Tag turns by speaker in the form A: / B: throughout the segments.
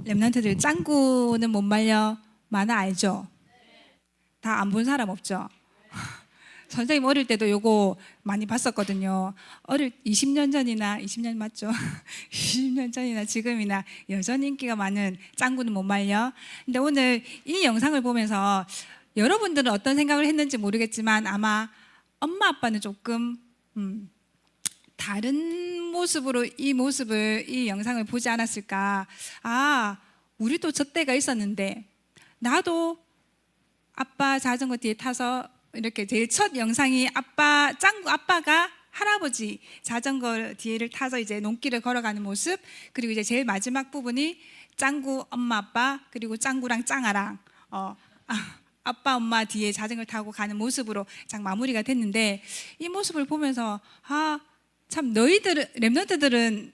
A: 랩런트들 짱구는 못 말려 만화 알죠? 다 안 본 사람 없죠? 선생님 어릴 때도 요거 많이 봤었거든요. 20년 전이나 20년 맞죠? 20년 전이나 지금이나 여전히 인기가 많은 짱구는 못 말려. 근데 오늘 이 영상을 보면서 여러분들은 어떤 생각을 했는지 모르겠지만 아마 엄마 아빠는 조금 다른 모습으로 이 영상을 보지 않았을까. 아, 우리도 저 때가 있었는데 나도 아빠 자전거 뒤에 타서 이렇게 제일 첫 영상이 짱구 아빠가 할아버지 자전거 뒤를 타서 이제 농길을 걸어가는 모습, 그리고 이제 제일 마지막 부분이 짱구 엄마 아빠 그리고 짱구랑 짱아랑 아빠 엄마 뒤에 자전거를 타고 가는 모습으로 딱 마무리가 됐는데, 이 모습을 보면서 참 랩런트들은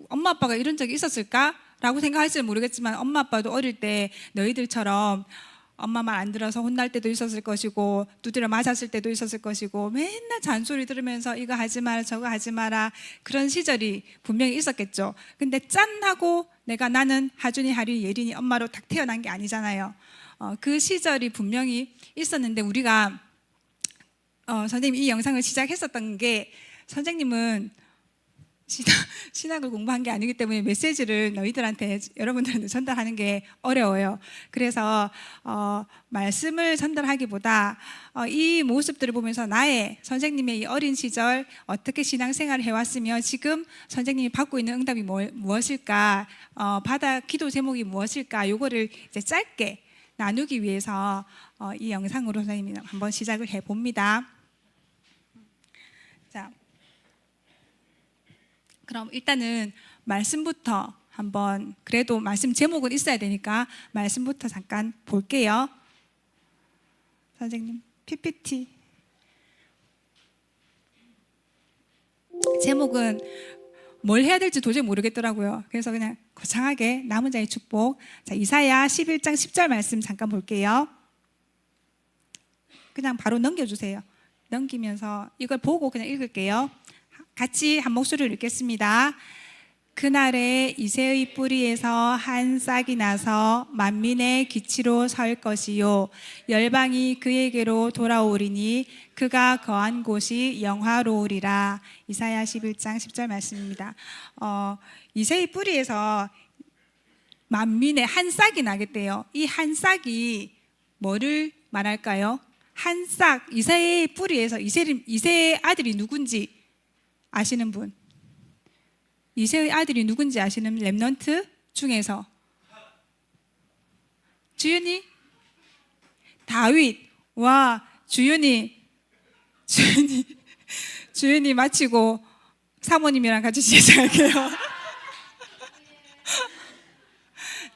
A: 엄마 아빠가 이런 적이 있었을까? 라고 생각할지는 모르겠지만 엄마 아빠도 어릴 때 너희들처럼 엄마 말 안 들어서 혼날 때도 있었을 것이고 두드려 맞았을 때도 있었을 것이고 맨날 잔소리 들으면서 이거 하지 마라 저거 하지 마라 그런 시절이 분명히 있었겠죠. 근데 짠 하고 나는 하준이 하리 예린이 엄마로 딱 태어난 게 아니잖아요. 그 시절이 분명히 있었는데 우리가 선생님이 이 영상을 시작했었던 게, 선생님은 신학을 공부한 게 아니기 때문에 메시지를 너희들한테 여러분들한테 전달하는 게 어려워요. 그래서 말씀을 전달하기보다 이 모습들을 보면서 선생님의 이 어린 시절 어떻게 신앙생활을 해왔으며 지금 선생님이 받고 있는 응답이 무엇일까, 기도 제목이 무엇일까, 요거를 이제 짧게 나누기 위해서 이 영상으로 선생님이 한번 시작을 해봅니다. 자, 그럼 일단은 말씀부터 한번, 그래도 말씀 제목은 있어야 되니까 말씀부터 잠깐 볼게요. 선생님 PPT 제목은 뭘 해야 될지 도저히 모르겠더라고요. 그래서 그냥 거창하게 남은 자의 축복. 자, 이사야 11장 10절 말씀 잠깐 볼게요. 그냥 바로 넘겨주세요. 넘기면서 이걸 보고 그냥 읽을게요. 같이 한 목소리로 읽겠습니다. 그날에 이새의 뿌리에서 한 싹이 나서 만민의 기치로 설 것이요 열방이 그에게로 돌아오리니 그가 거한 곳이 영화로우리라. 이사야 11장 10절 말씀입니다. 이새의 뿌리에서 만민의 한 싹이 나겠대요. 이 한 싹이 뭐를 말할까요? 한 싹, 이새의 뿌리에서 이새의 아들이 누군지 아시는 분? 이새의 아들이 누군지 아시는 랩런트 중에서? 주윤이? 다윗. 와, 주윤이 마치고 사모님이랑 같이 시작할게요.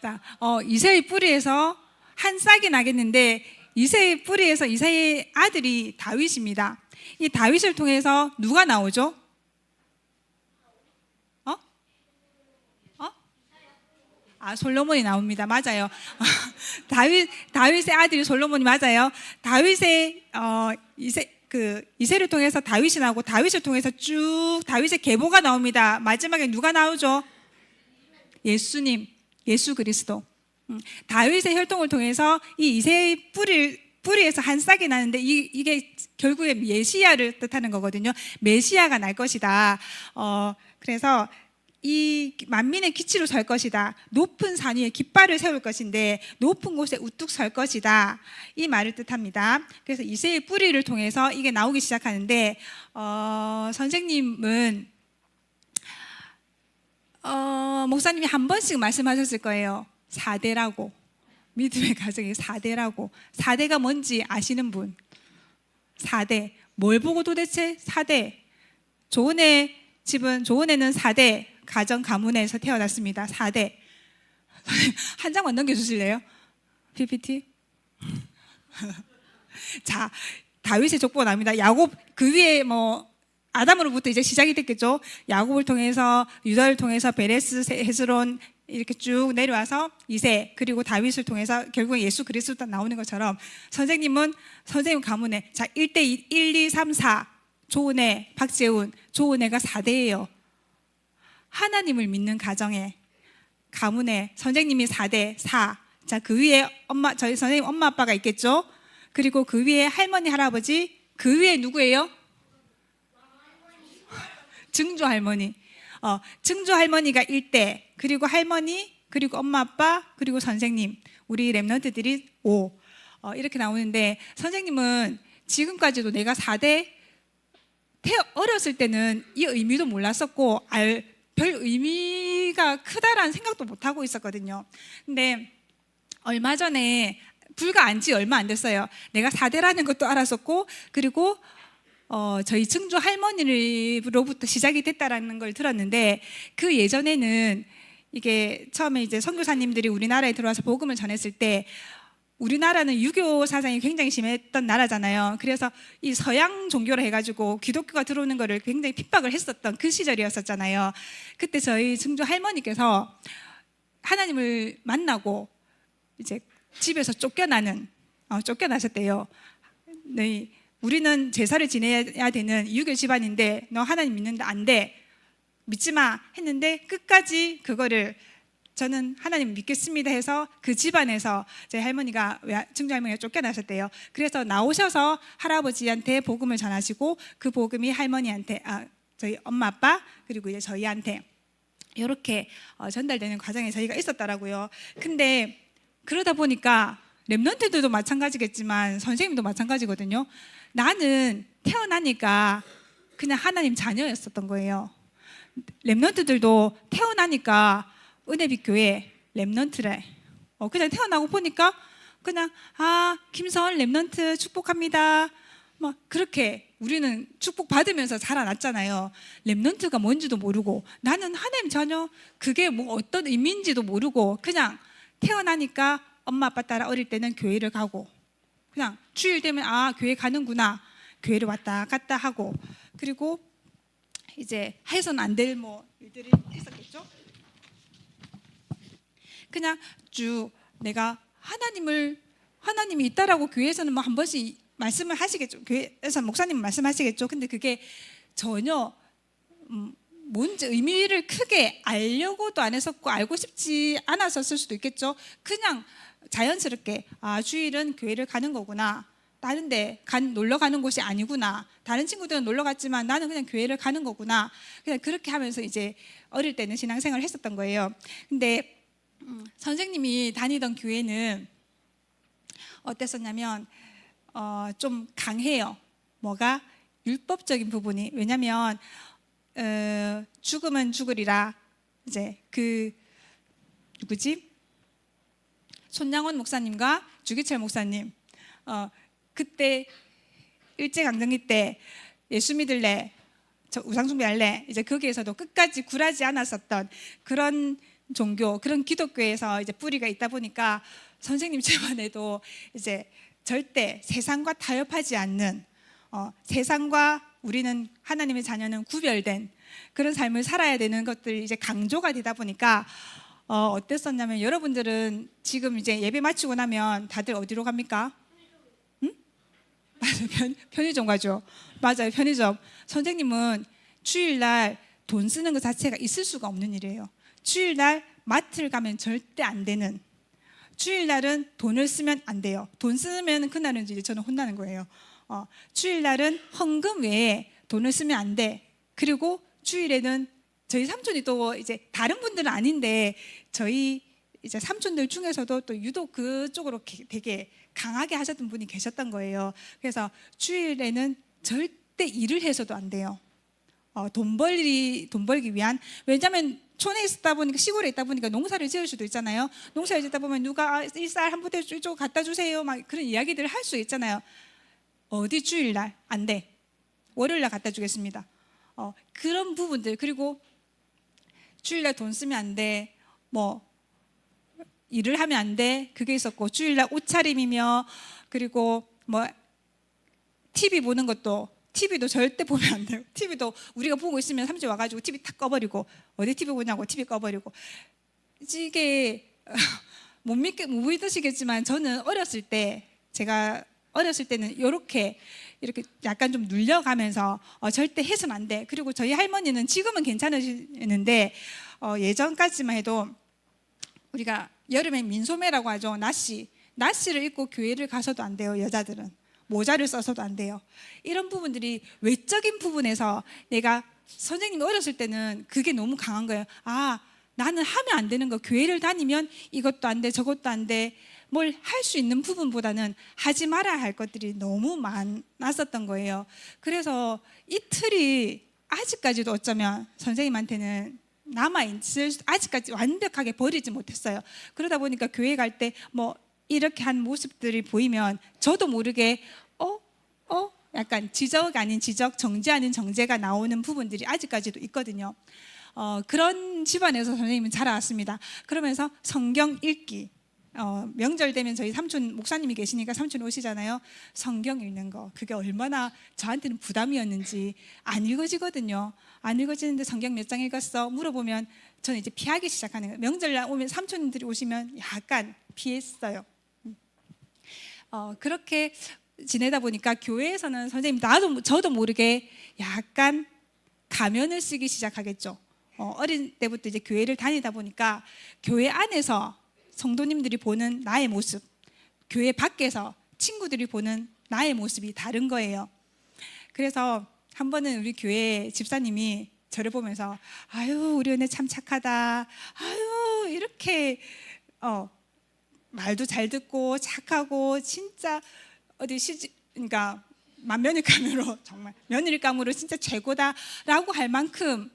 A: 자, 이새의 뿌리에서 한 싹이 나겠는데, 이새의 뿌리에서 이새의 아들이 다윗입니다. 이 다윗을 통해서 누가 나오죠? 솔로몬이 나옵니다. 맞아요. 다윗의 아들이 솔로몬이 맞아요. 이새를 통해서 다윗이 나오고, 다윗을 통해서 쭉 다윗의 계보가 나옵니다. 마지막에 누가 나오죠? 예수님, 예수 그리스도. 다윗의 혈통을 통해서 이 이새의 뿌리에서 한 싹이 나는데 이게 결국에 메시아를 뜻하는 거거든요. 메시아가 날 것이다. 그래서 이 만민의 기치로 설 것이다. 높은 산 위에 깃발을 세울 것인데 높은 곳에 우뚝 설 것이다. 이 말을 뜻합니다. 그래서 이새의 뿌리를 통해서 이게 나오기 시작하는데, 선생님은 목사님이 한 번씩 말씀하셨을 거예요. 4대라고. 믿음의 가정이 4대라고. 4대가 뭔지 아시는 분? 4대. 뭘 보고 도대체 4대? 조은의 집은, 조은혜는 4대 가정 가문에서 태어났습니다. 4대. 한 장만 넘겨주실래요? PPT. 자, 다윗의 족보가 나옵니다. 야곱, 그 위에 아담으로부터 이제 시작이 됐겠죠. 야곱을 통해서, 유다를 통해서 베레스, 헤스론 이렇게 쭉 내려와서 이새, 그리고 다윗을 통해서 결국은 예수 그리스도가 나오는 것처럼, 선생님 가문에, 자, 1대 1, 2, 3, 4, 조은혜, 박재훈, 조은혜가 4대예요. 하나님을 믿는 가정에 가문에 선생님이 4대 4. 자, 그 위에 저희 선생님 엄마 아빠가 있겠죠. 그리고 그 위에 할머니 할아버지, 그 위에 누구예요? 증조 할머니. 증조 할머니가 1대, 그리고 할머니, 그리고 엄마 아빠, 그리고 선생님, 우리 랩런트들이 5. 이렇게 나오는데, 선생님은 지금까지도 내가 4대 어렸을 때는 이 의미도 몰랐었고 별 의미가 크다라는 생각도 못하고 있었거든요. 근데 얼마 전에 불과 안지 얼마 안 됐어요. 내가 4대라는 것도 알았었고, 그리고 저희 증조 할머니로부터 시작이 됐다라는 걸 들었는데, 그 예전에는 이게 처음에 이제 선교사님들이 우리나라에 들어와서 복음을 전했을 때, 우리나라는 유교 사상이 굉장히 심했던 나라잖아요. 그래서 이 서양 종교로 해가지고 기독교가 들어오는 거를 굉장히 핍박을 했었던 그 시절이었었잖아요. 그때 저희 증조 할머니께서 하나님을 만나고 이제 집에서 쫓겨나셨대요. 네, 우리는 제사를 지내야 되는 유교 집안인데 너 하나님 믿는데 안 돼, 믿지 마 했는데, 끝까지 그거를 저는 하나님 믿겠습니다 해서 그 집안에서 제 할머니가, 증조 할머니가 쫓겨나셨대요. 그래서 나오셔서 할아버지한테 복음을 전하시고, 그 복음이 할머니한테, 저희 엄마 아빠, 그리고 이제 저희한테 이렇게 전달되는 과정에 저희가 있었더라고요. 근데 그러다 보니까 랩런트들도 마찬가지겠지만 선생님도 마찬가지거든요. 나는 태어나니까 그냥 하나님 자녀였었던 거예요. 랩런트들도 태어나니까 은혜빛 교회 랩런트래. 그냥 태어나고 보니까 그냥 김서원 랩런트 축복합니다. 막 그렇게 우리는 축복 받으면서 자라났잖아요. 랩런트가 뭔지도 모르고, 나는 하나님 자녀, 그게 뭐 어떤 의미인지도 모르고, 그냥 태어나니까 엄마 아빠 따라 어릴 때는 교회를 가고, 그냥 주일 되면 교회 가는구나, 교회를 왔다 갔다 하고, 그리고 이제 해서는 안 될 뭐 일들이 있었겠죠. 그냥 쭉 내가 하나님이 있다라고 교회에서는 뭐 한 번씩 말씀을 하시겠죠. 교회에서 목사님 말씀하시겠죠. 근데 그게 전혀 뭔지 의미를 크게 알려고도 안 했었고, 알고 싶지 않았었을 수도 있겠죠. 그냥 자연스럽게 주일은 교회를 가는 거구나, 다른 데 놀러 가는 곳이 아니구나, 다른 친구들은 놀러 갔지만 나는 그냥 교회를 가는 거구나, 그냥 그렇게 하면서 이제 어릴 때는 신앙생활을 했었던 거예요. 근데 선생님이 다니던 교회는 어땠었냐면 좀 강해요. 뭐가? 율법적인 부분이. 왜냐하면 죽으면 죽으리라, 이제 그 누구지? 손양원 목사님과 주기철 목사님, 그때 일제강점기 때 예수 믿을래, 저 우상숭배할래, 이제 거기에서도 끝까지 굴하지 않았었던 그런 종교, 그런 기독교에서 이제 뿌리가 있다 보니까 선생님 제반에도 이제 절대 세상과 타협하지 않는, 세상과 우리는 하나님의 자녀는 구별된 그런 삶을 살아야 되는 것들이 이제 강조가 되다 보니까 어땠었냐면, 여러분들은 지금 이제 예배 마치고 나면 다들 어디로 갑니까? 응? 맞아요. 편의점 가죠. 맞아요. 편의점. 선생님은 주일날 돈 쓰는 것 자체가 있을 수가 없는 일이에요. 주일날 마트를 가면 절대 안 되는, 주일날은 돈을 쓰면 안 돼요. 돈 쓰면 그날은 이제 저는 혼나는 거예요. 주일날은 헌금 외에 돈을 쓰면 안 돼. 그리고 주일에는 저희 삼촌이 또 이제 다른 분들은 아닌데 저희 이제 삼촌들 중에서도 또 유독 그쪽으로 되게 강하게 하셨던 분이 계셨던 거예요. 그래서 주일에는 절대 일을 해서도 안 돼요. 돈 벌기 위한. 왜냐하면 촌에 있다 보니까, 시골에 있다 보니까 농사를 지을 수도 있잖아요. 농사를 짓다 보면 누가 이 쌀 한 부대 이쪽 갖다 주세요, 막 그런 이야기들을 할 수 있잖아요. 어디 주일날 안 돼. 월요일날 갖다 주겠습니다. 그런 부분들. 그리고 주일날 돈 쓰면 안 돼, 뭐 일을 하면 안 돼, 그게 있었고, 주일날 옷차림이며, 그리고 뭐 TV 보는 것도, TV도 절대 보면 안 돼요. TV도 우리가 보고 있으면 삼촌 와가지고 TV 탁 꺼버리고, 어디 TV 보냐고 TV 꺼버리고. 이게 못 믿으시겠지만 저는 제가 어렸을 때는 이렇게 약간 좀 눌려가면서 절대 해서는 안 돼. 그리고 저희 할머니는 지금은 괜찮으시는데 예전까지만 해도 우리가 여름에 민소매라고 하죠. 나시를 입고 교회를 가서도 안 돼요. 여자들은 모자를 써서도 안 돼요. 이런 부분들이 외적인 부분에서 내가 선생님이 어렸을 때는 그게 너무 강한 거예요. 아, 나는 하면 안 되는 거, 교회를 다니면 이것도 안 돼, 저것도 안 돼. 뭘 할 수 있는 부분보다는 하지 말아야 할 것들이 너무 많았었던 거예요. 그래서 이 틀이 아직까지도 어쩌면 선생님한테는 남아있을, 아직까지 완벽하게 버리지 못했어요. 그러다 보니까 교회 갈 때 뭐 이렇게 한 모습들이 보이면 저도 모르게 약간 지적 아닌 지적, 정죄 아닌 정죄가 나오는 부분들이 아직까지도 있거든요. 그런 집안에서 선생님은 자라왔습니다. 그러면서 성경 읽기, 명절 되면 저희 삼촌 목사님이 계시니까 삼촌 오시잖아요. 성경 읽는 거, 그게 얼마나 저한테는 부담이었는지. 안 읽어지거든요. 안 읽어지는데 성경 몇 장 읽었어? 물어보면 저는 이제 피하기 시작하는 거예요. 명절날 오면 삼촌들이 오시면 약간 피했어요. 그렇게 지내다 보니까 교회에서는 선생님, 저도 모르게 약간 가면을 쓰기 시작하겠죠. 어린 때부터 이제 교회를 다니다 보니까 교회 안에서 성도님들이 보는 나의 모습, 교회 밖에서 친구들이 보는 나의 모습이 다른 거예요. 그래서 한 번은 우리 교회 집사님이 저를 보면서 아유, 우리 은혜 참 착하다. 아유, 이렇게 말도 잘 듣고 착하고 진짜 그러니까 만면일감으로 정말 면일감으로 진짜 최고다라고 할 만큼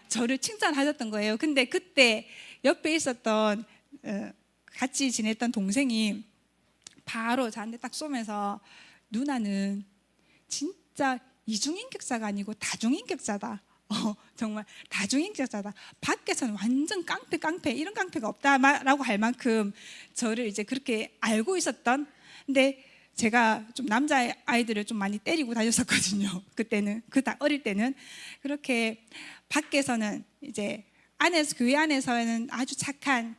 A: 저를 칭찬하셨던 거예요. 근데 그때 옆에 있었던 같이 지냈던 동생이 바로 저한테 딱 쏘면서 누나는 진짜 이중인격자가 아니고 다중인격자다. 정말 다중인격자다. 밖에서는 완전 깡패 이런 깡패가 없다라고 할 만큼 저를 이제 그렇게 알고 있었던. 근데 제가 좀 남자 아이들을 좀 많이 때리고 다녔었거든요. 그때는 어릴 때는 그렇게 밖에서는 이제 교회 안에서는 아주 착한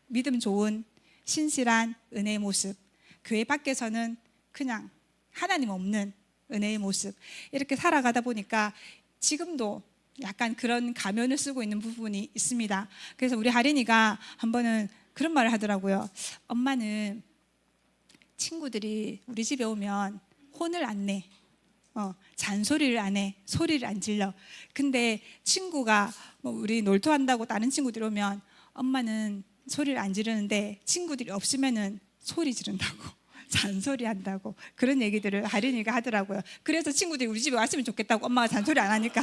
A: 믿음 좋은 신실한 은혜의 모습, 교회 밖에서는 그냥 하나님 없는 은혜의 모습, 이렇게 살아가다 보니까 지금도 약간 그런 가면을 쓰고 있는 부분이 있습니다. 그래서 우리 하린이가 한 번은 그런 말을 하더라고요. 엄마는 친구들이 우리 집에 오면 혼을 안 내, 잔소리를 안 해, 소리를 안 질러. 근데 친구가 우리 놀토한다고 다른 친구들이 오면 엄마는 소리를 안 지르는데 친구들이 없으면은 소리 지른다고, 잔소리 한다고, 그런 얘기들을 하린이가 하더라고요. 그래서 친구들이 우리 집에 왔으면 좋겠다고, 엄마가 잔소리 안 하니까.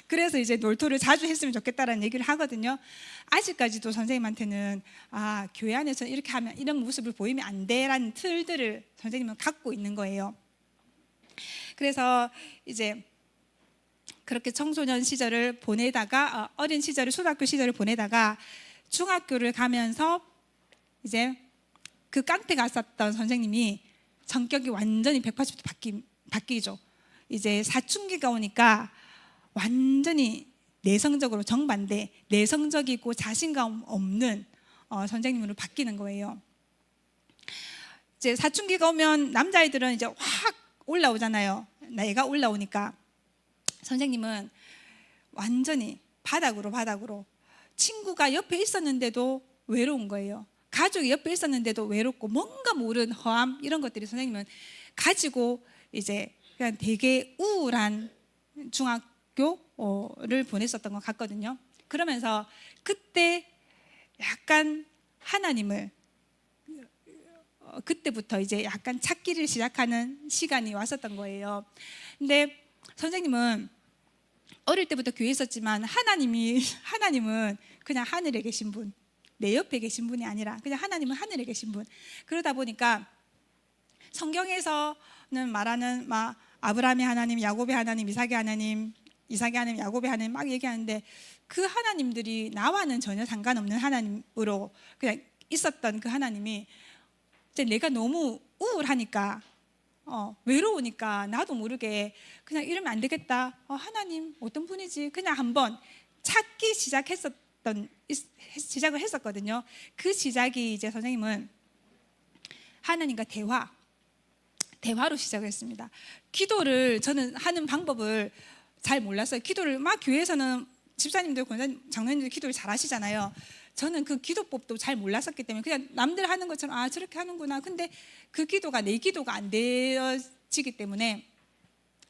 A: 그래서 이제 놀토를 자주 했으면 좋겠다라는 얘기를 하거든요. 아직까지도 선생님한테는 교회 안에서 이렇게 하면, 이런 모습을 보이면 안 돼라는 틀들을 선생님은 갖고 있는 거예요. 그래서 이제 그렇게 청소년 시절을 보내다가 어린 시절을, 초등학교 시절을 보내다가 중학교를 가면서 이제 그 깡패 갔었던 선생님이 성격이 완전히 180도 바뀌죠. 이제 사춘기가 오니까 완전히 내성적으로 정반대, 내성적이고 자신감 없는 선생님으로 바뀌는 거예요. 이제 사춘기가 오면 남자아이들은 이제 확 올라오잖아요. 나이가 올라오니까 선생님은 완전히 바닥으로 친구가 옆에 있었는데도 외로운 거예요. 가족이 옆에 있었는데도 외롭고 뭔가 모르는 허함, 이런 것들이 선생님은 가지고 이제 그냥 되게 우울한 중학교를 보냈었던 것 같거든요. 그러면서 그때 약간 하나님을 그때부터 이제 약간 찾기를 시작하는 시간이 왔었던 거예요. 근데 선생님은 어릴 때부터 교회에 있었지만 하나님은 그냥 하늘에 계신 분, 내 옆에 계신 분이 아니라 그냥 하나님은 하늘에 계신 분. 그러다 보니까 성경에서는 말하는 아브라함의 하나님, 야곱의 하나님, 이삭의 하나님, 야곱의 하나님 막 얘기하는데 그 하나님들이 나와는 전혀 상관없는 하나님으로 그냥 있었던 그 하나님이 이제 내가 너무 우울하니까 외로우니까 나도 모르게 그냥 이러면 안 되겠다. 하나님 어떤 분이지? 그냥 한번 찾기 시작을 했었거든요. 그 시작이 이제 선생님은 하나님과 대화로 시작을 했습니다. 기도를 저는 하는 방법을 잘 몰랐어요. 기도를 막 교회에서는 집사님들, 권사님, 장로님들 기도를 잘 하시잖아요. 저는 그 기도법도 잘 몰랐었기 때문에 그냥 남들 하는 것처럼 아 저렇게 하는구나. 근데 그 기도가 내 기도가 안 되어지기 때문에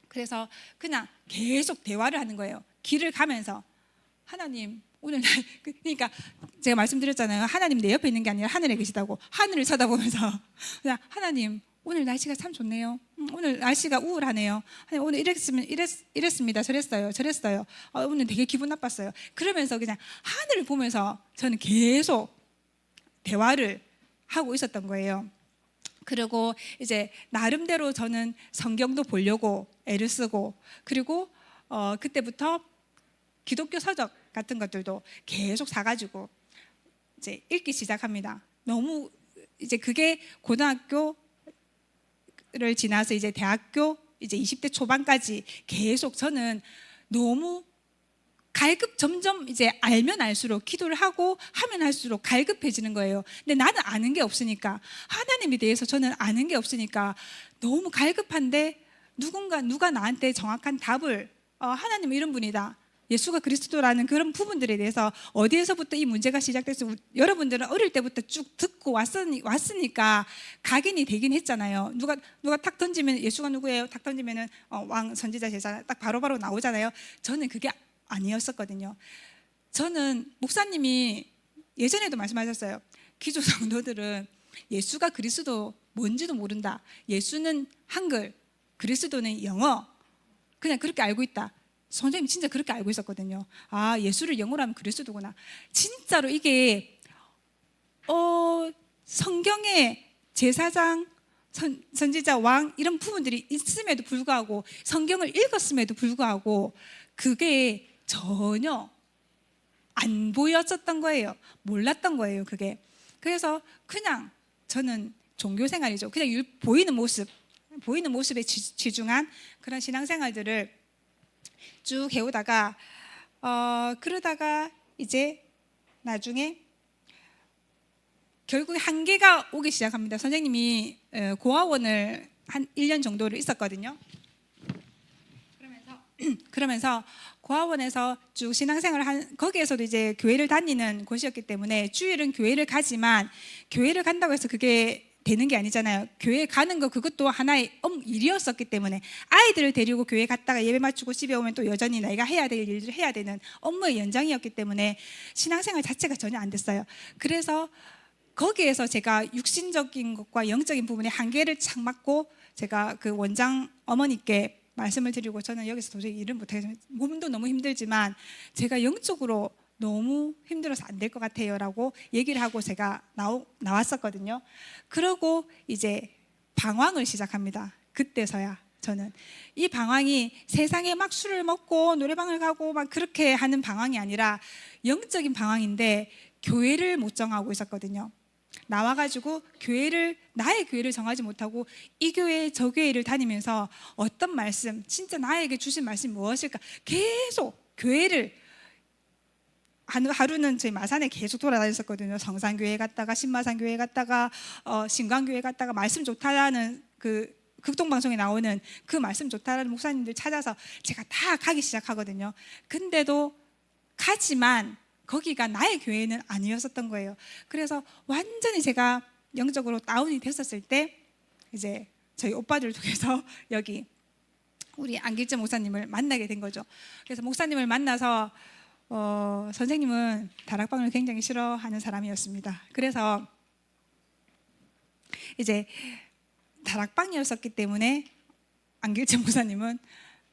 A: 그래서 그냥 계속 대화를 하는 거예요. 길을 가면서 하나님 오늘 그러니까 제가 말씀드렸잖아요. 하나님 내 옆에 있는 게 아니라 하늘에 계시다고. 하늘을 쳐다보면서 그냥 하나님 오늘 날씨가 참 좋네요. 오늘 날씨가 우울하네요. 오늘 이랬습니다. 저랬어요. 오늘 되게 기분 나빴어요. 그러면서 그냥 하늘을 보면서 저는 계속 대화를 하고 있었던 거예요. 그리고 이제 나름대로 저는 성경도 보려고 애를 쓰고 그리고 그때부터 기독교 서적 같은 것들도 계속 사가지고 이제 읽기 시작합니다. 너무 이제 그게 고등학교를 지나서 이제 대학교 이제 20대 초반까지 계속 저는 너무 점점 이제 알면 알수록 기도를 하고 하면 할수록 갈급해지는 거예요. 근데 나는 아는 게 없으니까 하나님에 대해서 저는 아는 게 없으니까 너무 갈급한데 누가 나한테 정확한 답을 하나님은 이런 분이다. 예수가 그리스도라는 그런 부분들에 대해서 어디에서부터 이 문제가 시작돼서 여러분들은 어릴 때부터 쭉 듣고 왔으니까 각인이 되긴 했잖아요. 누가 탁 던지면 예수가 누구예요? 탁 던지면은 왕 선지자 제사 딱 바로바로 나오잖아요. 저는 그게 아니었었거든요. 저는 목사님이 예전에도 말씀하셨어요. 기존 성도들은 예수가 그리스도 뭔지도 모른다. 예수는 한글, 그리스도는 영어. 그냥 그렇게 알고 있다. 선생님 진짜 그렇게 알고 있었거든요. 아 예수를 영어로 하면 그리스도구나. 진짜로 이게 성경에 제사장, 선지자, 왕 이런 부분들이 있음에도 불구하고 성경을 읽었음에도 불구하고 그게 전혀 안 보였었던 거예요. 몰랐던 거예요 그게. 그래서 그냥 저는 종교생활이죠. 그냥 보이는 모습에 치중한 그런 신앙생활들을 쭉 해오다가 그러다가 이제 나중에 결국에 한계가 오기 시작합니다. 선생님이 고아원을 한 1년 정도를 있었거든요. 그러면서 고아원에서 쭉 신앙생활을 거기에서도 이제 교회를 다니는 곳이었기 때문에 주일은 교회를 가지만 교회를 간다고 해서 그게 되는 게 아니잖아요. 교회 가는 거 그것도 하나의 일이었었기 때문에 아이들을 데리고 교회 갔다가 예배 마치고 집에 오면 또 여전히 내가 해야 될 일들을 해야 되는 업무의 연장이었기 때문에 신앙생활 자체가 전혀 안 됐어요. 그래서 거기에서 제가 육신적인 것과 영적인 부분에 한계를 착 맞고 제가 그 원장 어머니께 말씀을 드리고 저는 여기서 도저히 일을 못하겠어요. 몸도 너무 힘들지만 제가 영적으로 너무 힘들어서 안 될 것 같아요 라고 얘기를 하고 제가 나왔었거든요. 그러고 이제 방황을 시작합니다. 그때서야 저는 이 방황이 세상에 막 술을 먹고 노래방을 가고 막 그렇게 하는 방황이 아니라 영적인 방황인데 교회를 못 정하고 있었거든요. 나와가지고 나의 교회를 정하지 못하고 이 교회 저 교회를 다니면서 어떤 말씀 진짜 나에게 주신 말씀이 무엇일까 계속 교회를 하루는 저희 마산에 계속 돌아다녔었거든요. 성산교회 갔다가 신마산교회 갔다가 신광교회 갔다가 말씀 좋다라는 그 극동방송에 나오는 그 말씀 좋다라는 목사님들 찾아서 제가 다 가기 시작하거든요. 근데도 가지만 거기가 나의 교회는 아니었었던 거예요. 그래서 완전히 제가 영적으로 다운이 됐었을 때 이제 저희 오빠들 통해서 여기 우리 안길재 목사님을 만나게 된 거죠. 그래서 목사님을 만나서 선생님은 다락방을 굉장히 싫어하는 사람이었습니다. 그래서 이제 다락방이었었기 때문에 안길재 목사님은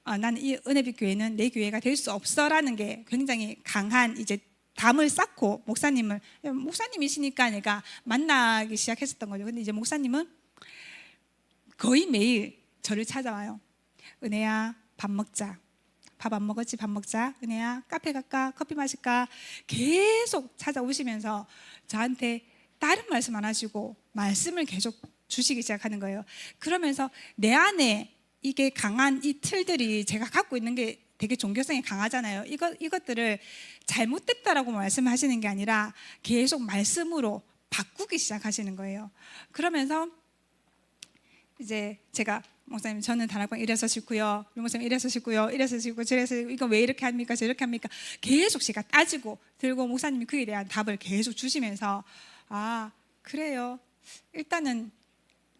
A: 나는 이 은혜빛 교회는 내 교회가 될 수 없어라는 게 굉장히 강한 이제 담을 쌓고 목사님이시니까 내가 만나기 시작했었던 거죠. 근데 이제 목사님은 거의 매일 저를 찾아와요. 은혜야 밥 먹자. 밥 안 먹었지? 밥 먹자. 은혜야 카페 갈까? 커피 마실까? 계속 찾아오시면서 저한테 다른 말씀 안 하시고 말씀을 계속 주시기 시작하는 거예요. 그러면서 내 안에 이게 강한 이 틀들이 제가 갖고 있는 게 되게 종교성이 강하잖아요. 이것들을 잘못됐다라고 말씀하시는 게 아니라 계속 말씀으로 바꾸기 시작하시는 거예요. 그러면서 이제 제가 목사님 저는 다락방 이래서 싫고요, 목사님 이래서 싫고요, 이래서 싫고 저래서 이거 왜 이렇게 합니까, 저렇게 합니까, 계속 제가 따지고 들고 목사님이 그에 대한 답을 계속 주시면서 아 그래요, 일단은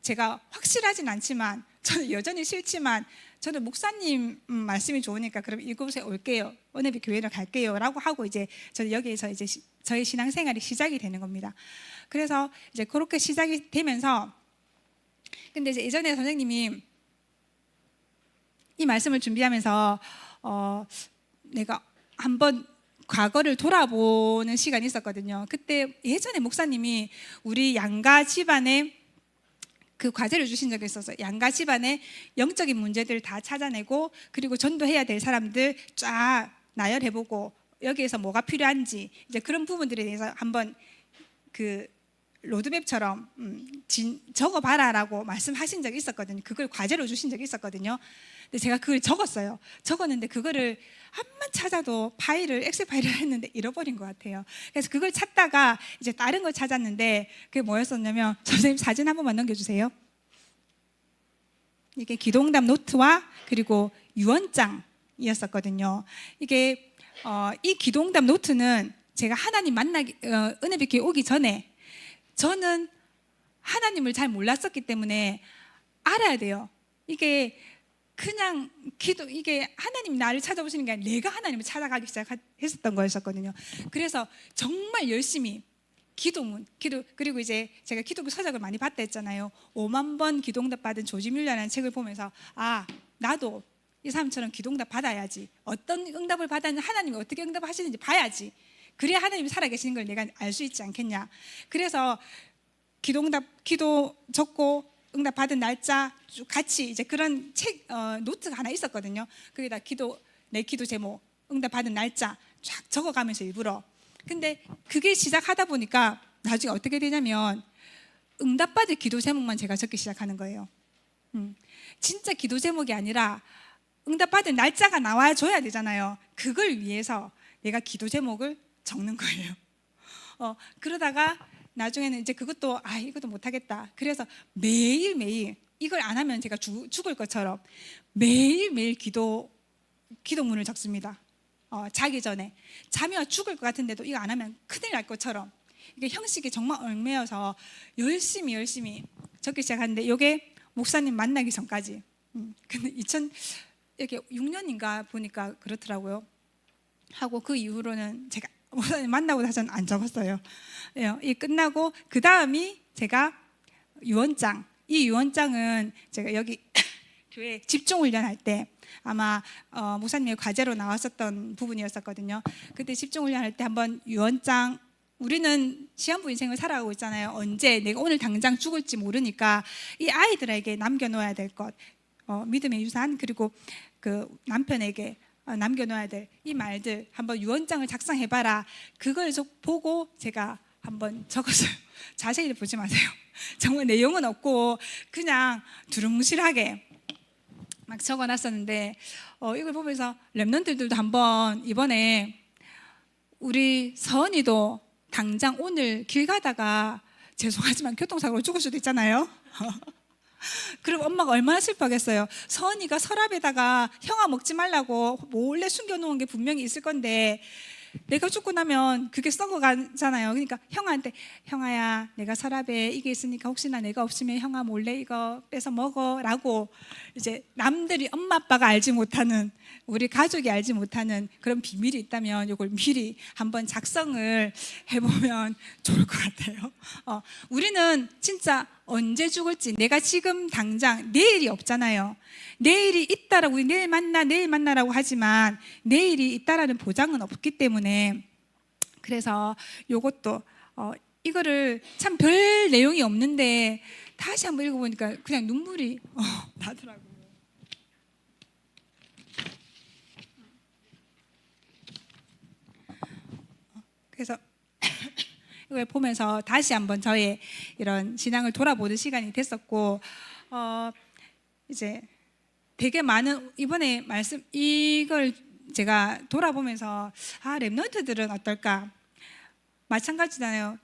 A: 제가 확실하진 않지만 저는 여전히 싫지만 저는 목사님 말씀이 좋으니까 그럼 이곳에 올게요, 은혜비 교회를 갈게요 라고 하고 이제 저는 여기에서 이제 저의 신앙생활이 시작이 되는 겁니다. 그래서 이제 그렇게 시작이 되면서 근데 이제 예전에 선생님이 이 말씀을 준비하면서 내가 한번 과거를 돌아보는 시간이 있었거든요. 그때 예전에 목사님이 우리 양가 집안에 그 과제를 주신 적이 있었어요. 양가 집안의 영적인 문제들을 다 찾아내고 그리고 전도해야 될 사람들 쫙 나열해보고 여기에서 뭐가 필요한지 이제 그런 부분들에 대해서 한번 그 로드맵처럼 적어봐라라고 말씀하신 적이 있었거든요. 그걸 과제로 주신 적이 있었거든요. 근데 제가 그걸 적었어요. 적었는데 그거를 한번 찾아도 엑셀 파일을 했는데 잃어버린 것 같아요. 그래서 그걸 찾다가 이제 다른 걸 찾았는데 그게 뭐였었냐면 선생님 사진 한 번만 넘겨주세요. 이게 기도응답 노트와 그리고 유언장이었었거든요. 이게 이 기도응답 노트는 제가 하나님 은혜빛교회 오기 전에 저는 하나님을 잘 몰랐었기 때문에 알아야 돼요. 이게 그냥 이게 하나님이 나를 찾아보시는 게 아니라 내가 하나님을 찾아가기 시작했었던 거였었거든요. 그래서 정말 열심히 그리고 이제 제가 기독교 서적을 많이 봤다 했잖아요. 5만 번 기도응답 받은 조지 뮬러라는 책을 보면서 아 나도 이 사람처럼 기도응답 받아야지, 어떤 응답을 받았는지 하나님이 어떻게 응답하시는지 봐야지, 그래야 하나님이 살아계시는 걸 내가 알 수 있지 않겠냐. 그래서 기도 적고 응답 받은 날짜 쭉 같이 이제 그런 책 노트가 하나 있었거든요. 거기다 내 기도 제목, 응답 받은 날짜 쫙 적어가면서 일부러. 근데 그게 시작하다 보니까 나중에 어떻게 되냐면 응답 받을 기도 제목만 제가 적기 시작하는 거예요. 진짜 기도 제목이 아니라 응답 받은 날짜가 나와줘야 되잖아요. 그걸 위해서 내가 기도 제목을 적는 거예요. 그러다가 나중에는 이제 이것도 못하겠다. 그래서 매일매일 이걸 안 하면 제가 죽을 것처럼 매일매일 기도문을 적습니다. 자기 전에 잠이 와 죽을 것 같은데도 이거 안 하면 큰일 날 것처럼 이게 형식이 정말 얽매여서 열심히 적기 시작하는데 이게 목사님 만나기 전까지 근데 2006년인가 보니까 그렇더라고요. 하고 그 이후로는 제가 목사님 만나고 나서는 안 적었어요. 이 끝나고 그 다음이 제가 유언장. 이 유언장은 제가 여기 교회 집중훈련할 때 아마 목사님의 과제로 나왔었던 부분이었었거든요. 그때 집중훈련할 때 한번 유언장, 우리는 시한부 인생을 살아가고 있잖아요. 언제 내가 오늘 당장 죽을지 모르니까 이 아이들에게 남겨놓아야 될 것, 믿음의 유산, 그리고 그 남편에게 남겨놓아야 될 이 말들 한번 유언장을 작성해봐라. 그걸 보고 제가 한번 적었어요. 자세히 보지 마세요. 정말 내용은 없고 그냥 두루뭉실하게 막 적어놨었는데 이걸 보면서 랩런트들도 한번 이번에 우리 서은이도 당장 오늘 길 가다가 죄송하지만 교통사고로 죽을 수도 있잖아요. 그럼 엄마가 얼마나 슬퍼하겠어요. 서은이가 서랍에다가 형아 먹지 말라고 몰래 숨겨놓은 게 분명히 있을 건데 내가 죽고 나면 그게 썩어가잖아요. 그러니까 형아한테 형아야 내가 서랍에 이게 있으니까 혹시나 내가 없으면 형아 몰래 이거 빼서 먹어라고 이제 남들이 엄마 아빠가 알지 못하는, 우리 가족이 알지 못하는 그런 비밀이 있다면 이걸 미리 한번 작성을 해보면 좋을 것 같아요. 우리는 진짜 언제 죽을지, 내가 지금 당장 내일이 없잖아요. 내일이 있다라고 우리 내일 만나라고 하지만 내일이 있다라는 보장은 없기 때문에, 그래서 이것도 이거를 참 별 내용이 없는데 다시 한번 읽어보니까 그냥 눈물이 나더라고요. 그래서 이걸 보면서 다시 한번 저의 이런 신앙을 돌아보는 시간이 됐었고, 이제 되게 많은 이번에 이걸 제가 돌아보면서 랩런트들은 어떨까? 마찬가지잖아요.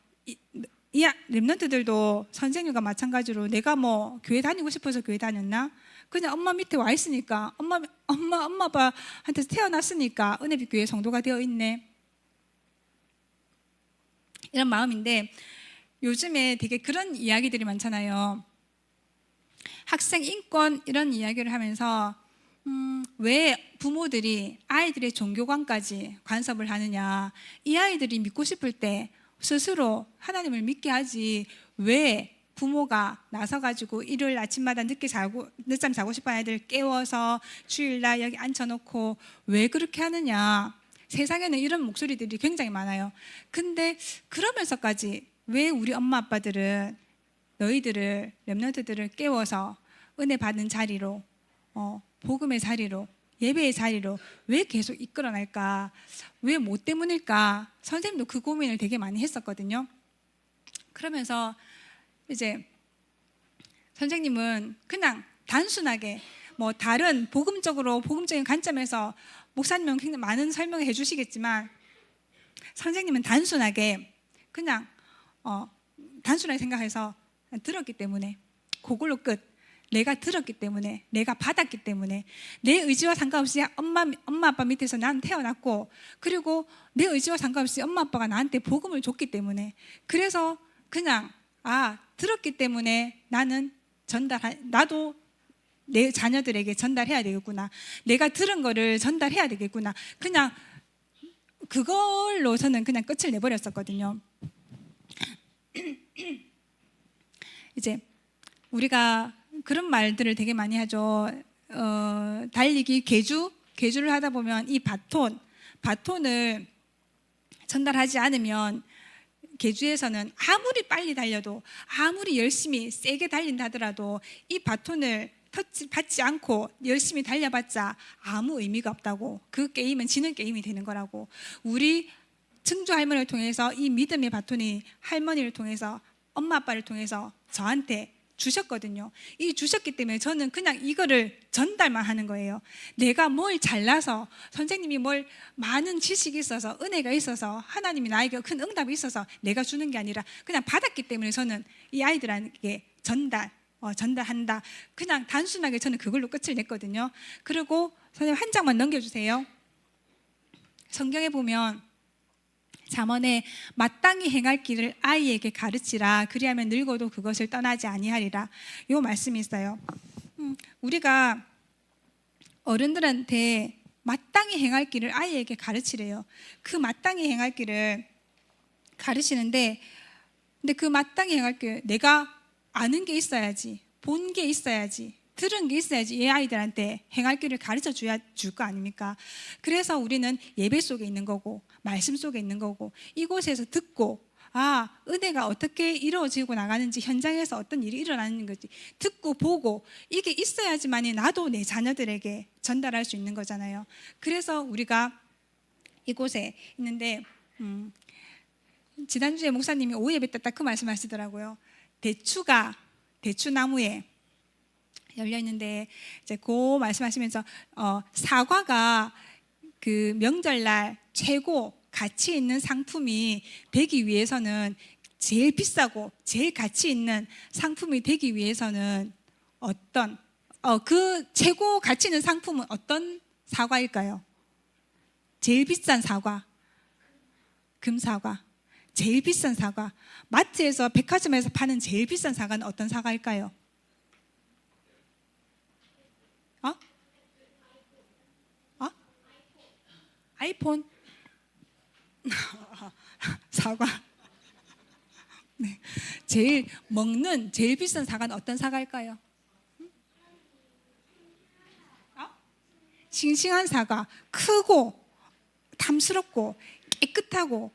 A: 랩런트들도 선생님과 마찬가지로 내가 뭐 교회 다니고 싶어서 교회 다녔나? 그냥 엄마 밑에 와 있으니까 엄마 아빠한테서 태어났으니까 은혜빛 교회 성도가 되어 있네. 이런 마음인데 요즘에 되게 그런 이야기들이 많잖아요. 학생 인권 이런 이야기를 하면서 왜 부모들이 아이들의 종교관까지 간섭을 하느냐. 이 아이들이 믿고 싶을 때 스스로 하나님을 믿게 하지 왜 부모가 나서가지고 일요일 아침마다 늦잠 자고 싶은 아이들 깨워서 주일날 여기 앉혀놓고 왜 그렇게 하느냐. 세상에는 이런 목소리들이 굉장히 많아요. 근데 그러면서까지 왜 우리 엄마 아빠들은 너희들을 렘넌트들을 깨워서 은혜 받는 자리로 복음의 자리로 예배의 자리로 왜 계속 이끌어날까? 왜 뭐 때문일까? 선생님도 그 고민을 되게 많이 했었거든요. 그러면서 이제 선생님은 그냥 단순하게 뭐 다른 복음적인 관점에서 목사님은 굉장히 많은 설명을 해주시겠지만 선생님은 단순하게 그냥 단순하게 생각해서 들었기 때문에 그걸로 끝. 내가 들었기 때문에, 내가 받았기 때문에, 내 의지와 상관없이 엄마 아빠 밑에서 난 태어났고, 그리고 내 의지와 상관없이 엄마 아빠가 나한테 복음을 줬기 때문에, 그래서 그냥 들었기 때문에 나도 내 자녀들에게 전달해야 되겠구나. 내가 들은 거를 전달해야 되겠구나. 그냥 그걸로 저는 그냥 끝을 내버렸었거든요. 이제 우리가 그런 말들을 되게 많이 하죠. 달리기 계주를 하다 보면 이 바톤을 전달하지 않으면 계주에서는 아무리 빨리 달려도 아무리 열심히 세게 달린다 하더라도 이 바톤을 받지 않고 열심히 달려봤자 아무 의미가 없다고. 그 게임은 지는 게임이 되는 거라고. 우리 증조 할머니를 통해서 이 믿음의 바톤이 할머니를 통해서 엄마 아빠를 통해서 저한테 주셨거든요. 이 주셨기 때문에 저는 그냥 이거를 전달만 하는 거예요. 내가 뭘 잘나서 선생님이 뭘 많은 지식이 있어서 은혜가 있어서 하나님이 나에게 큰 응답이 있어서 내가 주는 게 아니라 그냥 받았기 때문에 저는 이 아이들에게 전달한다. 그냥 단순하게 저는 그걸로 끝을 냈거든요. 그리고 선생님 한 장만 넘겨주세요. 성경에 보면 잠언에 마땅히 행할 길을 아이에게 가르치라. 그리하면 늙어도 그것을 떠나지 아니하리라. 이 말씀이 있어요. 우리가 어른들한테 마땅히 행할 길을 아이에게 가르치래요. 그 마땅히 행할 길을 가르치는데 근데 그 마땅히 행할 길 내가 아는 게 있어야지, 본 게 있어야지, 들은 게 있어야지 이 아이들한테 행할 길을 가르쳐 줄 거 아닙니까? 그래서 우리는 예배 속에 있는 거고 말씀 속에 있는 거고 이곳에서 듣고 은혜가 어떻게 이루어지고 나가는지 현장에서 어떤 일이 일어나는 건지 듣고 보고 이게 있어야지만이 나도 내 자녀들에게 전달할 수 있는 거잖아요. 그래서 우리가 이곳에 있는데 지난주에 목사님이 오후 예배 때 딱 그 말씀하시더라고요. 대추나무에 열려 있는데 이제 그 말씀하시면서 사과가 그 명절날 최고 가치 있는 상품이 되기 위해서는 제일 비싸고 제일 가치 있는 상품이 되기 위해서는 그 최고 가치 있는 상품은 어떤 사과일까요? 제일 비싼 사과, 금사과. 제일 비싼 사과. 마트에서 백화점에서 파는 제일 비싼 사과는 어떤 사과일까요? 아이폰. 사과. 네. 제일 비싼 사과는 어떤 사과일까요? 싱싱한 사과. 크고 탐스럽고 깨끗하고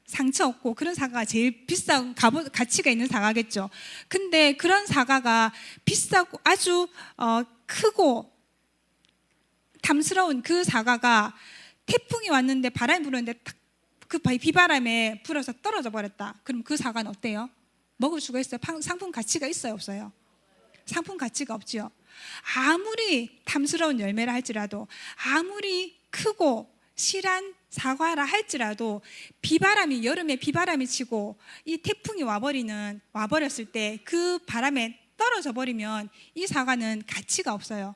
A: 상처 없고 그런 사과가 제일 비싼 가치가 있는 사과겠죠. 근데 그런 사과가 비싸고 아주 크고 탐스러운 그 사과가 태풍이 왔는데 바람이 부는데 그 비바람에 불어서 떨어져 버렸다. 그럼 그 사과는 어때요? 먹을 수가 있어요? 상품 가치가 있어요? 없어요? 상품 가치가 없지요. 아무리 탐스러운 열매라 할지라도 아무리 크고 실한 사과라 할지라도 여름에 비바람이 치고 이 태풍이 와버렸을 때 그 바람에 떨어져 버리면 이 사과는 가치가 없어요.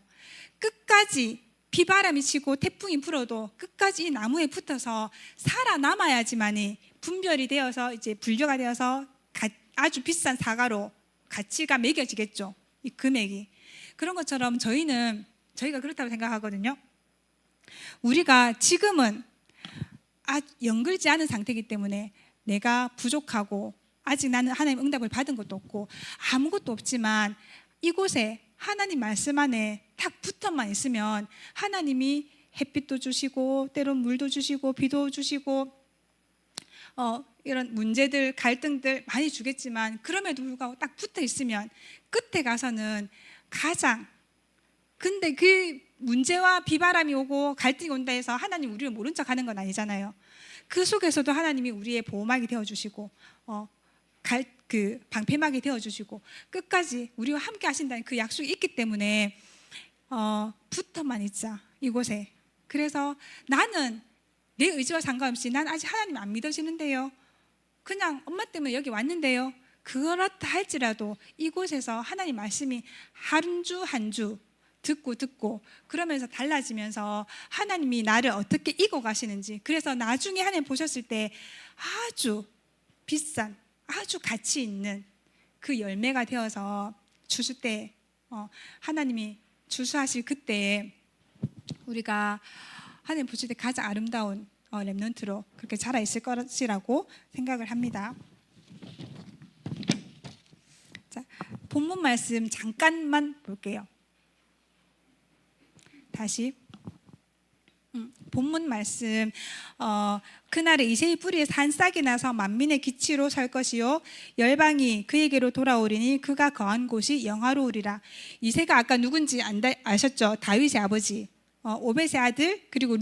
A: 끝까지 비바람이 치고 태풍이 불어도 끝까지 이 나무에 붙어서 살아남아야지만이 분별이 되어서 이제 분류가 되어서 아주 비싼 사과로 가치가 매겨지겠죠. 이 금액이. 그런 것처럼 저희가 그렇다고 생각하거든요. 우리가 지금은 연결지 않은 상태이기 때문에 내가 부족하고 아직 나는 하나님 응답을 받은 것도 없고 아무것도 없지만 이곳에 하나님 말씀 안에 딱 붙어만 있으면 하나님이 햇빛도 주시고 때론 물도 주시고 비도 주시고 이런 문제들 갈등들 많이 주겠지만 그럼에도 불구하고 딱 붙어 있으면 끝에 가서는 근데 그 문제와 비바람이 오고 갈등이 온다 해서 하나님 우리를 모른 척 하는 건 아니잖아요. 그 속에서도 하나님이 우리의 보호막이 되어주시고 그 방패막이 되어주시고 끝까지 우리와 함께 하신다는 그 약속이 있기 때문에 붙어만 있자 이곳에. 그래서 나는 내 의지와 상관없이 난 아직 하나님 안 믿어지는데요, 그냥 엄마 때문에 여기 왔는데요, 그렇다 할지라도 이곳에서 하나님 말씀이 한 주 한 주 듣고 그러면서 달라지면서 하나님이 나를 어떻게 이고 가시는지, 그래서 나중에 하나님 보셨을 때 아주 비싼 아주 가치 있는 그 열매가 되어서 주실 때 하나님이 주수하실 그때 우리가 하나님 보실 때 가장 아름다운 렘넌트로 그렇게 자라 있을 것이라고 생각을 합니다. 자, 본문 말씀 잠깐만 볼게요. 다시 본문 말씀 그날에 이새의 뿌리에서 한 싹이 나서 만민의 기치로 설 것이요 열방이 그에게로 돌아오리니 그가 거한 곳이 영화로우리라. 이새가 아까 누군지 아셨죠? 다윗의 아버지, 오벳의 아들, 그리고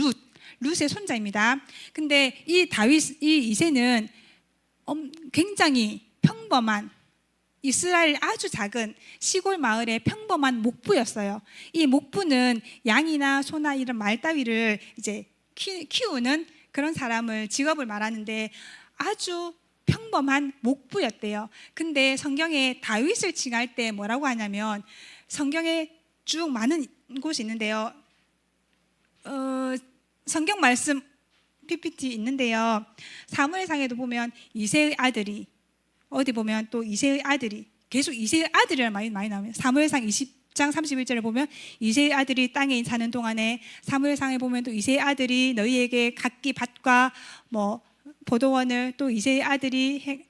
A: 룻의 손자입니다. 근데 이 이새는 굉장히 평범한 이스라엘 아주 작은 시골 마을의 평범한 목부였어요. 이 목부는 양이나 소나 이런 말 따위를 이제 키우는 그런 사람을 직업을 말하는데 아주 평범한 목부였대요. 근데 성경에 다윗을 칭할 때 뭐라고 하냐면 성경에 쭉 많은 곳이 있는데요. 성경 말씀 PPT 있는데요. 사무엘상에도 보면 이새의 아들이, 어디 보면 또 이새의 아들이, 계속 이새의 아들이라는 말이 많이 나오면 사무엘상 20장 31절에 보면 이새의 아들이 땅에 사는 동안에, 사무엘상에 보면 또 이새의 아들이 너희에게 각기 밭과 포도원을, 또 이새의 아들이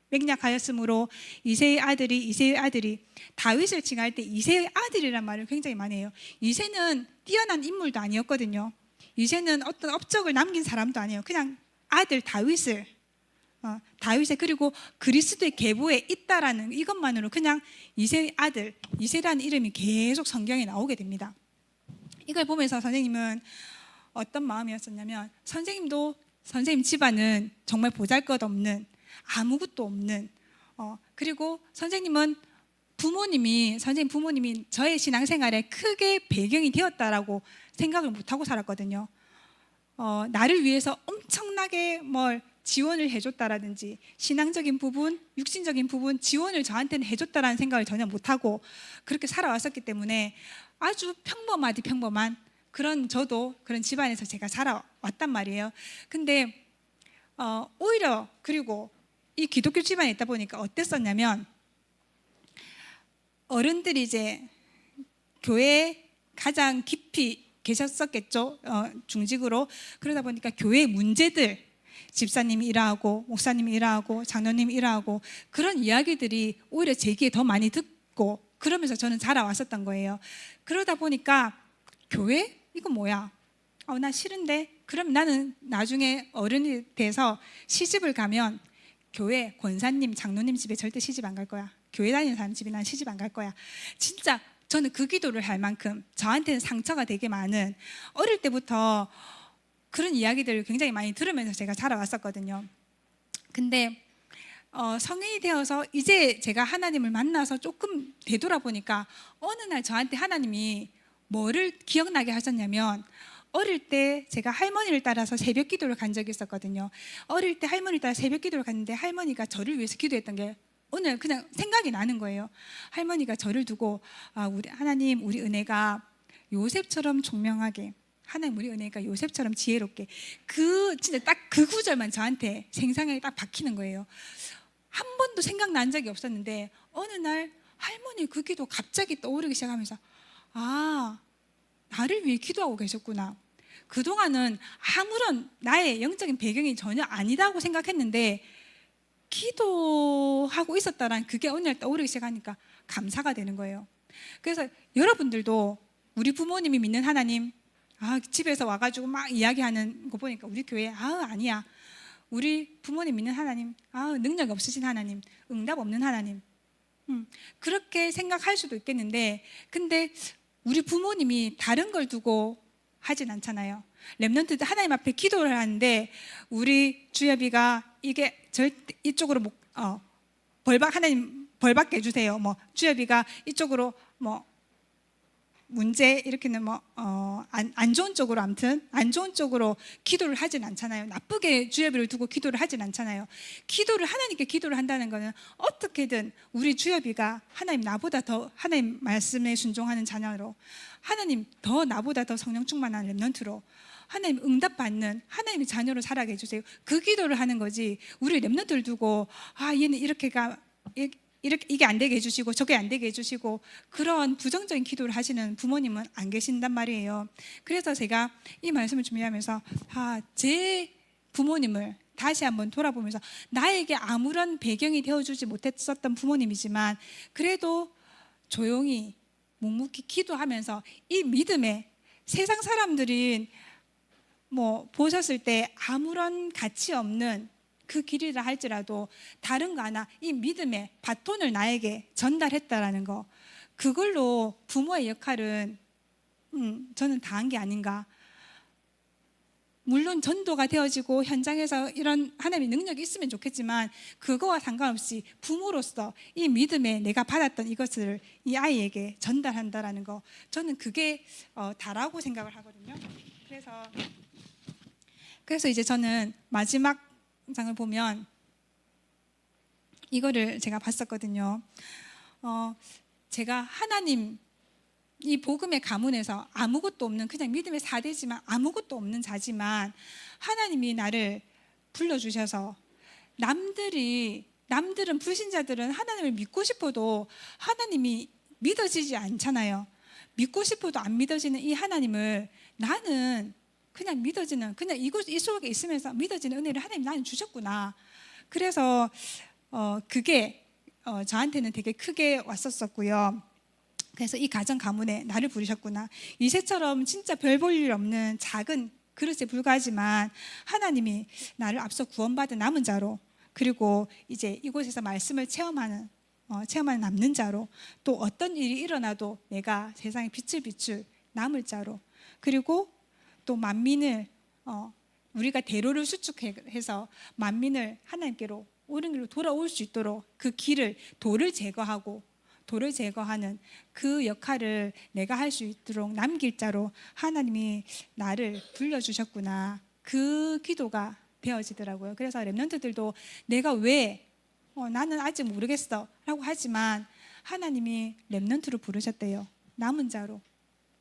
A: 맹약하였으므로 이새의 아들이 다윗을 칭할 때 이새의 아들이라는 말을 굉장히 많이 해요. 이새는 뛰어난 인물도 아니었거든요. 이새는 어떤 업적을 남긴 사람도 아니에요. 그냥 아들 다윗의 그리고 그리스도의 계보에 있다라는 이것만으로 그냥 이새의 아들, 이새라는 이름이 계속 성경에 나오게 됩니다. 이걸 보면서 선생님은 어떤 마음이었었냐면, 선생님 집안은 정말 보잘것없는, 아무것도 없는, 그리고 선생님 부모님이 저의 신앙생활에 크게 배경이 되었다라고 생각을 못하고 살았거든요. 나를 위해서 엄청나게 지원을 해줬다라든지 신앙적인 부분, 육신적인 부분 지원을 저한테는 해줬다라는 생각을 전혀 못하고 그렇게 살아왔었기 때문에 아주 평범한 저도 그런 집안에서 제가 살아왔단 말이에요. 근데 오히려 그리고 이 기독교 집안에 있다 보니까 어땠었냐면, 어른들이 이제 교회에 가장 깊이 계셨었겠죠, 중직으로. 그러다 보니까 교회의 문제들, 집사님이 일하고 목사님이 일하고 장로님이 일하고 그런 이야기들이 오히려 제 귀에 더 많이 듣고 그러면서 저는 자라왔었던 거예요. 그러다 보니까 교회? 이거 뭐야? 나 싫은데? 그럼 나는 나중에 어른이 돼서 시집을 가면 교회 권사님, 장로님 집에 절대 시집 안 갈 거야. 교회 다니는 사람 집에 난 시집 안 갈 거야. 진짜 저는 그 기도를 할 만큼 저한테는 상처가 되게 많은, 어릴 때부터 그런 이야기들을 굉장히 많이 들으면서 제가 자라왔었거든요. 근데 성인이 되어서 이제 제가 하나님을 만나서 조금 되돌아보니까 어느 날 저한테 하나님이 뭐를 기억나게 하셨냐면, 어릴 때 제가 할머니를 따라서 새벽 기도를 간 적이 있었거든요. 어릴 때 할머니를 따라 새벽 기도를 갔는데 할머니가 저를 위해서 기도했던 게 오늘 그냥 생각이 나는 거예요. 할머니가 저를 두고 우리 하나님, 우리 은혜가 요셉처럼 총명하게, 하나님 우리 은혜가 요셉처럼 지혜롭게, 진짜 딱 그 구절만 저한테 생생하게 딱 박히는 거예요. 한 번도 생각난 적이 없었는데 어느 날 할머니 그 기도 갑자기 떠오르기 시작하면서 나를 위해 기도하고 계셨구나. 그동안은 아무런 나의 영적인 배경이 전혀 아니다고 생각했는데 기도하고 있었다란 그게 오늘 떠오르기 시작하니까 감사가 되는 거예요. 그래서 여러분들도 우리 부모님이 믿는 하나님, 집에서 와가지고 막 이야기하는 거 보니까 우리 교회 아니야, 우리 부모님 믿는 하나님, 능력 없으신 하나님, 응답 없는 하나님, 그렇게 생각할 수도 있겠는데, 근데 우리 부모님이 다른 걸 두고 하진 않잖아요. 렘넌트들 하나님 앞에 기도를 하는데 우리 주여비가 이게 절대 이쪽으로 하나님 벌받게 해주세요. 주여비가 이쪽으로 문제 이렇게는 안 좋은 쪽으로, 아무튼 안 좋은 쪽으로 기도를 하진 않잖아요. 나쁘게 주여비를 두고 기도를 하진 않잖아요. 하나님께 기도를 한다는 거는 어떻게든 우리 주여비가 하나님 나보다 더 하나님 말씀에 순종하는 자녀로, 하나님 더 나보다 더 성령 충만한 렘넌트로, 하나님 응답받는 하나님의 자녀로 살아게 해주세요. 그 기도를 하는 거지. 우리 렘넌트를 두고 얘는 이게 안 되게 해주시고 저게 안 되게 해주시고 그런 부정적인 기도를 하시는 부모님은 안 계신단 말이에요. 그래서 제가 이 말씀을 준비하면서 제 부모님을 다시 한번 돌아보면서 나에게 아무런 배경이 되어주지 못했었던 부모님이지만 그래도 조용히 묵묵히 기도하면서 이 믿음에 세상 사람들이 보셨을 때 아무런 가치 없는 그 길이라 할지라도 다른 거 하나 이 믿음의 바톤을 나에게 전달했다라는 거, 그걸로 부모의 역할은 저는 다한 게 아닌가. 물론 전도가 되어지고 현장에서 이런 하나님의 능력이 있으면 좋겠지만 그거와 상관없이 부모로서 이 믿음에 내가 받았던 이것을 이 아이에게 전달한다라는 거, 저는 그게 다라고 생각을 하거든요. 그래서 이제 저는 마지막 장을 보면 이거를 제가 봤었거든요. 제가 하나님 이 복음의 가문에서 아무것도 없는 그냥 믿음의 사대지만 아무것도 없는 자지만 하나님이 나를 불러주셔서 남들은 불신자들은 하나님을 믿고 싶어도 하나님이 믿어지지 않잖아요. 믿고 싶어도 안 믿어지는 이 하나님을 나는 그냥 믿어지는, 그냥 이 속에 있으면서 믿어지는 은혜를 하나님 나는 주셨구나. 그래서 그게 저한테는 되게 크게 왔었었고요. 그래서 이 가정 가문에 나를 부르셨구나. 이새처럼 진짜 별 볼 일 없는 작은 그릇에 불과하지만 하나님이 나를 앞서 구원받은 남은 자로, 그리고 이제 이곳에서 말씀을 체험하는 남는 자로, 또 어떤 일이 일어나도 내가 세상에 빛을 비출 남을 자로, 그리고 또 만민을 우리가 대로를 수축해서 만민을 하나님께로 옳은 길로 돌아올 수 있도록 그 길을 돌을 제거하는 그 역할을 내가 할 수 있도록 남길 자로 하나님이 나를 불러주셨구나. 그 기도가 되어지더라고요. 그래서 렘넌트들도 내가 왜 나는 아직 모르겠어 라고 하지만 하나님이 렘넌트로 부르셨대요. 남은 자로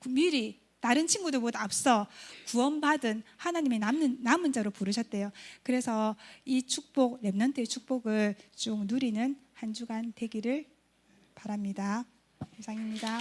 A: 미리 다른 친구들보다 앞서 구원받은 하나님의 남은 자로 부르셨대요. 그래서 이 축복, 렘넌트의 축복을 쭉 누리는 한 주간 되기를 바랍니다. 이상입니다.